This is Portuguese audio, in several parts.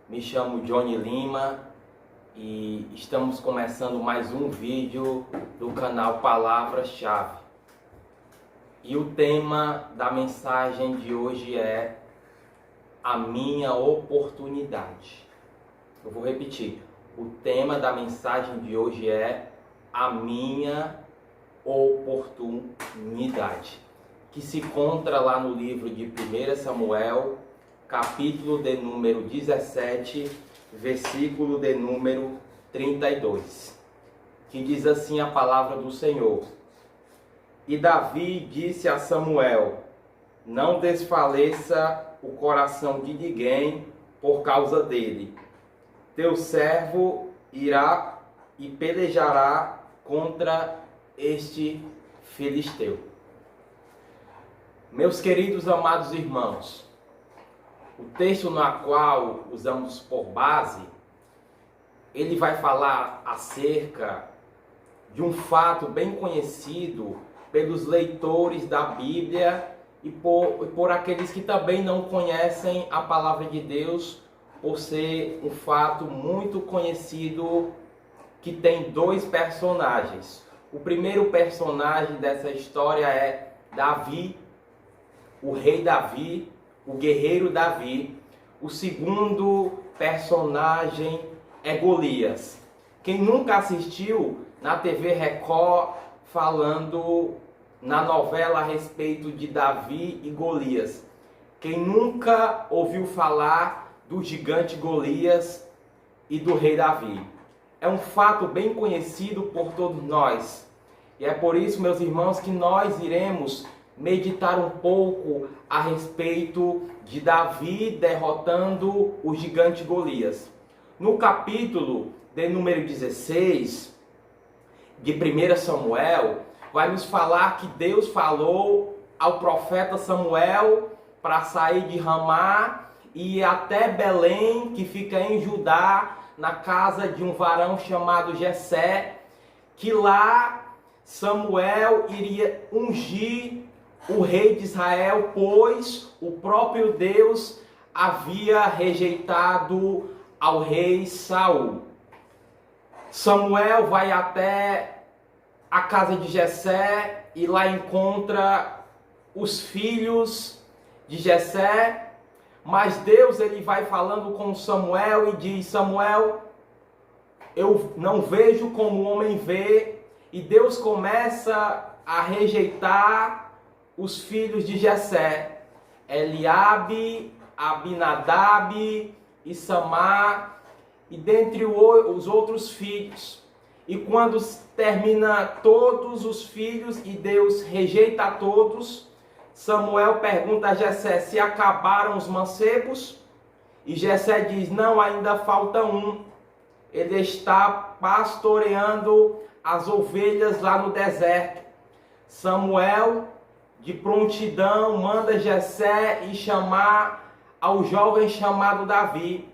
Me chamo Johnny Lima e estamos começando mais um vídeo do canal Palavra-Chave. E o tema da mensagem de hoje é a minha oportunidade. Eu vou repetir. O tema da mensagem de hoje é a minha oportunidade, que se encontra lá no livro de 1 Samuel, capítulo de número 17, versículo de número 32, que diz assim a palavra do Senhor: E Davi disse a Samuel: não desfaleça o coração de ninguém por causa dele. Teu servo irá e pelejará contra este filisteu. Meus queridos amados irmãos, o texto na qual usamos por base, ele vai falar acerca de um fato bem conhecido pelos leitores da Bíblia e por aqueles que também não conhecem a palavra de Deus, por ser um fato muito conhecido que tem dois personagens. O primeiro personagem dessa história é Davi, o rei Davi, o guerreiro Davi. O segundo personagem é Golias. Quem nunca assistiu na TV Record falando na novela a respeito de Davi e Golias? Quem nunca ouviu falar do gigante Golias e do rei Davi? É um fato bem conhecido por todos nós. E é por isso, meus irmãos, que nós iremos meditar um pouco a respeito de Davi derrotando o gigante Golias. No capítulo de número 16 de 1 Samuel, vai nos falar que Deus falou ao profeta Samuel para sair de Ramá e ir até Belém, que fica em Judá, na casa de um varão chamado Jessé, que lá Samuel iria ungir o rei de Israel, pois o próprio Deus havia rejeitado ao rei Saul. Samuel vai até a casa de Jessé e lá encontra os filhos de Jessé, mas Deus ele vai falando com Samuel e diz: Samuel, eu não vejo como o homem vê. E Deus começa a rejeitar os filhos de Jessé, Eliabe, Abinadab e Samar, e dentre os outros filhos. E quando termina todos os filhos e Deus rejeita a todos, Samuel pergunta a Jessé se acabaram os mancebos, e Jessé diz: não, ainda falta um. Ele está pastoreando as ovelhas lá no deserto. Samuel, de prontidão, manda Jessé ir chamar ao jovem chamado Davi.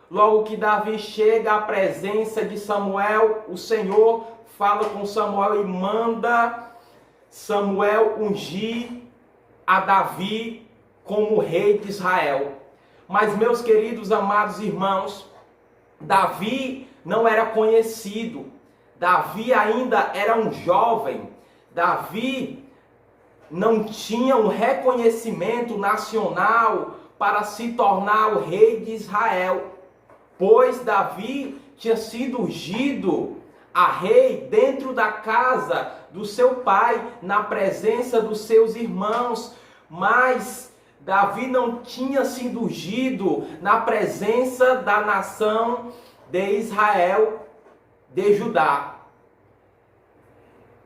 Logo que Davi chega à presença de Samuel, o Senhor fala com Samuel e manda Samuel ungir a Davi como rei de Israel. Mas, meus queridos amados irmãos, Davi não era conhecido. Davi ainda era um jovem. Davi não tinha um reconhecimento nacional para se tornar o rei de Israel, pois Davi tinha sido ungido a rei dentro da casa do seu pai, na presença dos seus irmãos, mas Davi não tinha sido ungido na presença da nação de Israel, de Judá.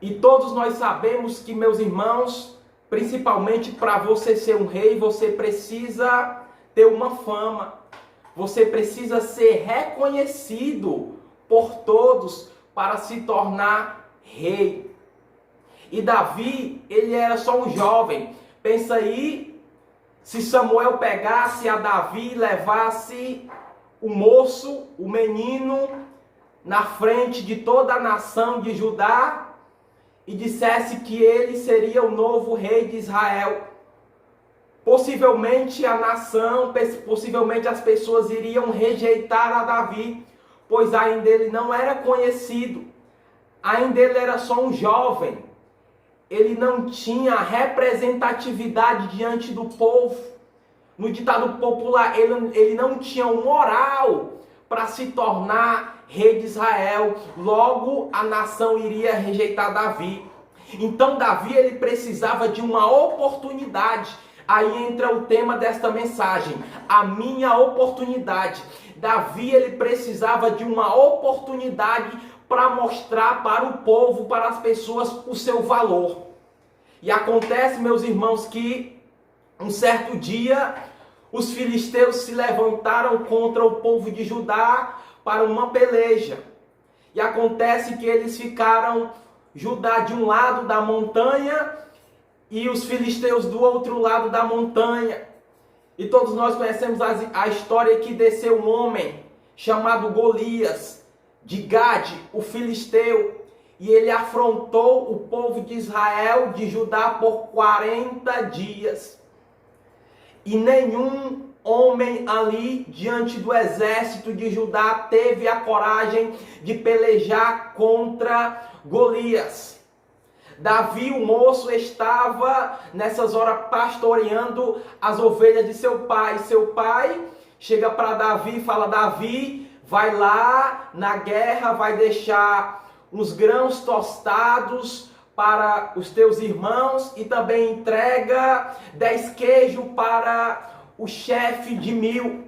E todos nós sabemos que, meus irmãos, principalmente para você ser um rei, você precisa ter uma fama. Você precisa ser reconhecido por todos para se tornar rei. E Davi, ele era só um jovem. Pensa aí, se Samuel pegasse a Davi e levasse o moço, o menino, na frente de toda a nação de Judá e dissesse que ele seria o novo rei de Israel. Possivelmente a nação, possivelmente as pessoas iriam rejeitar a Davi, pois ainda ele não era conhecido, ainda ele era só um jovem, ele não tinha representatividade diante do povo. No ditado popular, ele não tinha um moral para se tornar rei de Israel, logo a nação iria rejeitar Davi. Então Davi ele precisava de uma oportunidade. Aí entra o tema desta mensagem, a minha oportunidade. Davi ele precisava de uma oportunidade para mostrar para o povo, para as pessoas, o seu valor. E acontece, meus irmãos, que um certo dia os filisteus se levantaram contra o povo de Judá para uma peleja. E acontece que eles ficaram, Judá de um lado da montanha e os filisteus do outro lado da montanha. E todos nós conhecemos a história que desceu um homem chamado Golias, de Gade, o filisteu, e ele afrontou o povo de Israel, de Judá, por 40 dias. E nenhum homem ali, diante do exército de Judá, teve a coragem de pelejar contra Golias. Davi, o moço, estava nessas horas pastoreando as ovelhas de seu pai. Seu pai chega para Davi e fala: Davi, vai lá na guerra, vai deixar uns grãos tostados para os teus irmãos e também entrega 10 queijos para o chefe de 1000.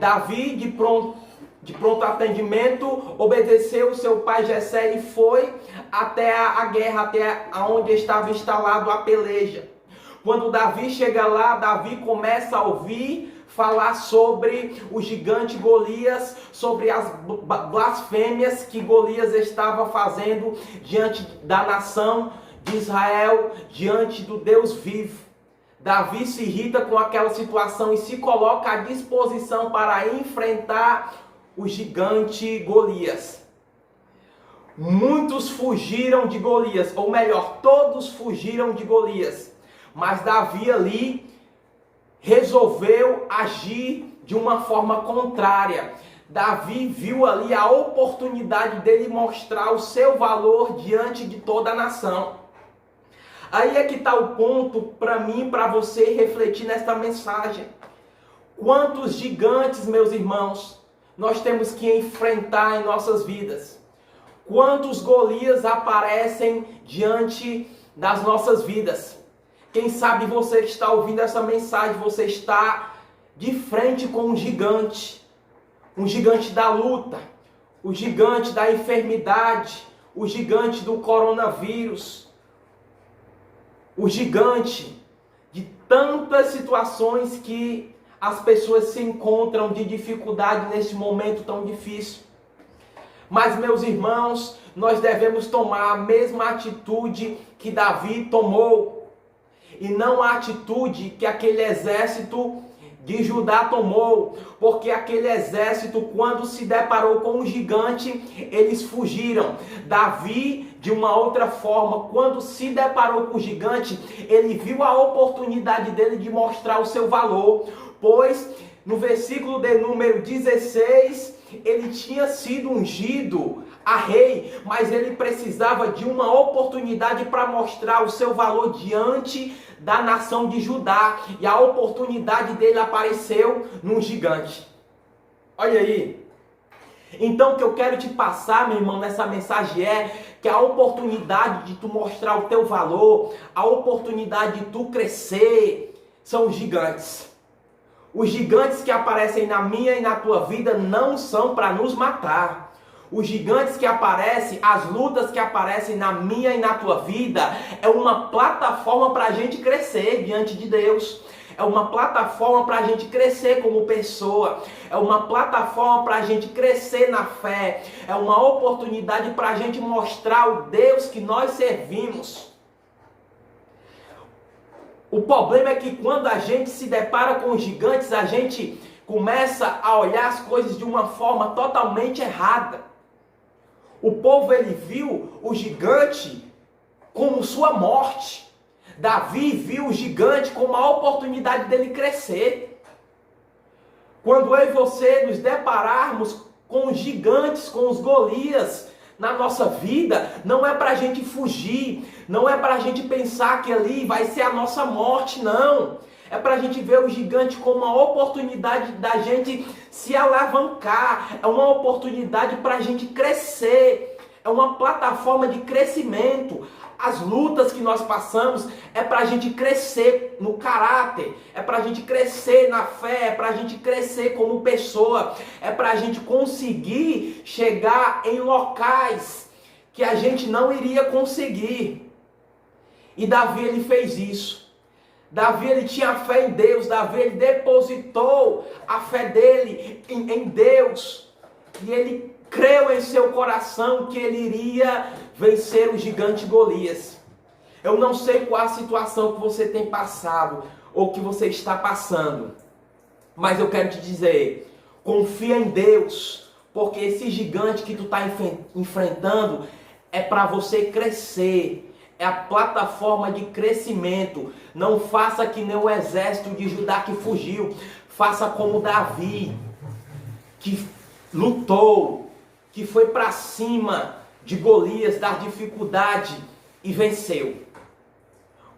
Davi, de pronto atendimento, obedeceu o seu pai Jessé e foi até a guerra, até onde estava instalado a peleja. Quando Davi chega lá, Davi começa a ouvir falar sobre o gigante Golias, sobre as blasfêmias que Golias estava fazendo diante da nação de Israel, diante do Deus vivo. Davi se irrita com aquela situação e se coloca à disposição para enfrentar o gigante Golias. Muitos fugiram de Golias, ou melhor, todos fugiram de Golias. Mas Davi ali resolveu agir de uma forma contrária. Davi viu ali a oportunidade dele mostrar o seu valor diante de toda a nação. Aí é que está o ponto para mim, para você refletir nesta mensagem. Quantos gigantes, meus irmãos, nós temos que enfrentar em nossas vidas? Quantos Golias aparecem diante das nossas vidas? Quem sabe você que está ouvindo essa mensagem, você está de frente com um gigante da luta, o gigante da enfermidade, o gigante do coronavírus, o gigante de tantas situações que as pessoas se encontram de dificuldade nesse momento tão difícil. Mas, meus irmãos, nós devemos tomar a mesma atitude que Davi tomou, e não a atitude que aquele exército de Judá tomou, porque aquele exército, quando se deparou com um gigante, eles fugiram. Davi, de uma outra forma, quando se deparou com o gigante, ele viu a oportunidade dele de mostrar o seu valor, pois no versículo de número 16, ele tinha sido ungido a rei, mas ele precisava de uma oportunidade para mostrar o seu valor diante da nação de Judá, e a oportunidade dele apareceu num gigante. Olha aí. Então o que eu quero te passar, meu irmão, nessa mensagem é que a oportunidade de tu mostrar o teu valor, a oportunidade de tu crescer, são os gigantes. Os gigantes que aparecem na minha e na tua vida não são para nos matar. Os gigantes que aparecem, as lutas que aparecem na minha e na tua vida, é uma plataforma para a gente crescer diante de Deus. É uma plataforma para a gente crescer como pessoa. É uma plataforma para a gente crescer na fé. É uma oportunidade para a gente mostrar o Deus que nós servimos. O problema é que quando a gente se depara com os gigantes, a gente começa a olhar as coisas de uma forma totalmente errada. O povo ele viu o gigante como sua morte. Davi viu o gigante como a oportunidade dele crescer. Quando eu e você nos depararmos com os gigantes, com os Golias na nossa vida, não é para a gente fugir, não é para a gente pensar que ali vai ser a nossa morte, não. É para a gente ver o gigante como uma oportunidade da gente se alavancar, é uma oportunidade para a gente crescer, é uma plataforma de crescimento. As lutas que nós passamos é para a gente crescer no caráter, é para a gente crescer na fé, é para a gente crescer como pessoa, é para a gente conseguir chegar em locais que a gente não iria conseguir. E Davi, ele fez isso. Davi, ele tinha fé em Deus, Davi, ele depositou a fé dele em Deus, e ele creu em seu coração que ele iria vencer o gigante Golias. Eu não sei qual a situação que você tem passado ou que você está passando, mas eu quero te dizer, confia em Deus, porque esse gigante que tu está enfrentando é para você crescer, é a plataforma de crescimento. Não faça que nem o exército de Judá que fugiu, faça como Davi, que lutou, que foi para cima de Golias, da dificuldade e venceu.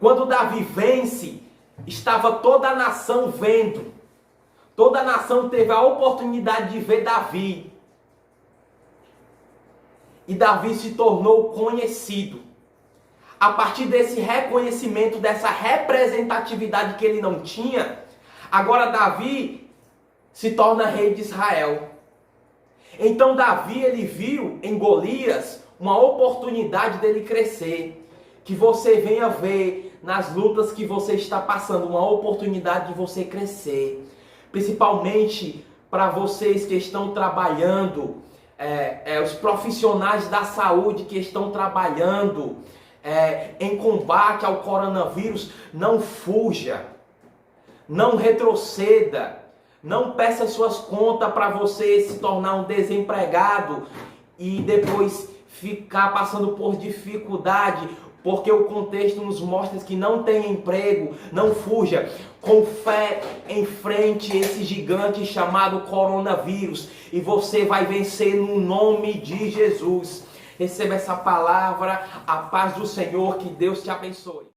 Quando Davi vence, estava toda a nação vendo. Toda a nação teve a oportunidade de ver Davi. E Davi se tornou conhecido. A partir desse reconhecimento, dessa representatividade que ele não tinha, agora Davi se torna rei de Israel. Então Davi, ele viu em Golias uma oportunidade dele crescer. Que você venha ver nas lutas que você está passando, uma oportunidade de você crescer. Principalmente para vocês que estão trabalhando, os profissionais da saúde que estão trabalhando em combate ao coronavírus, não fuja, não retroceda. Não peça suas contas para você se tornar um desempregado e depois ficar passando por dificuldade, porque o contexto nos mostra que não tem emprego. Não fuja. Com fé, enfrente esse gigante chamado coronavírus e você vai vencer no nome de Jesus. Receba essa palavra, a paz do Senhor, que Deus te abençoe.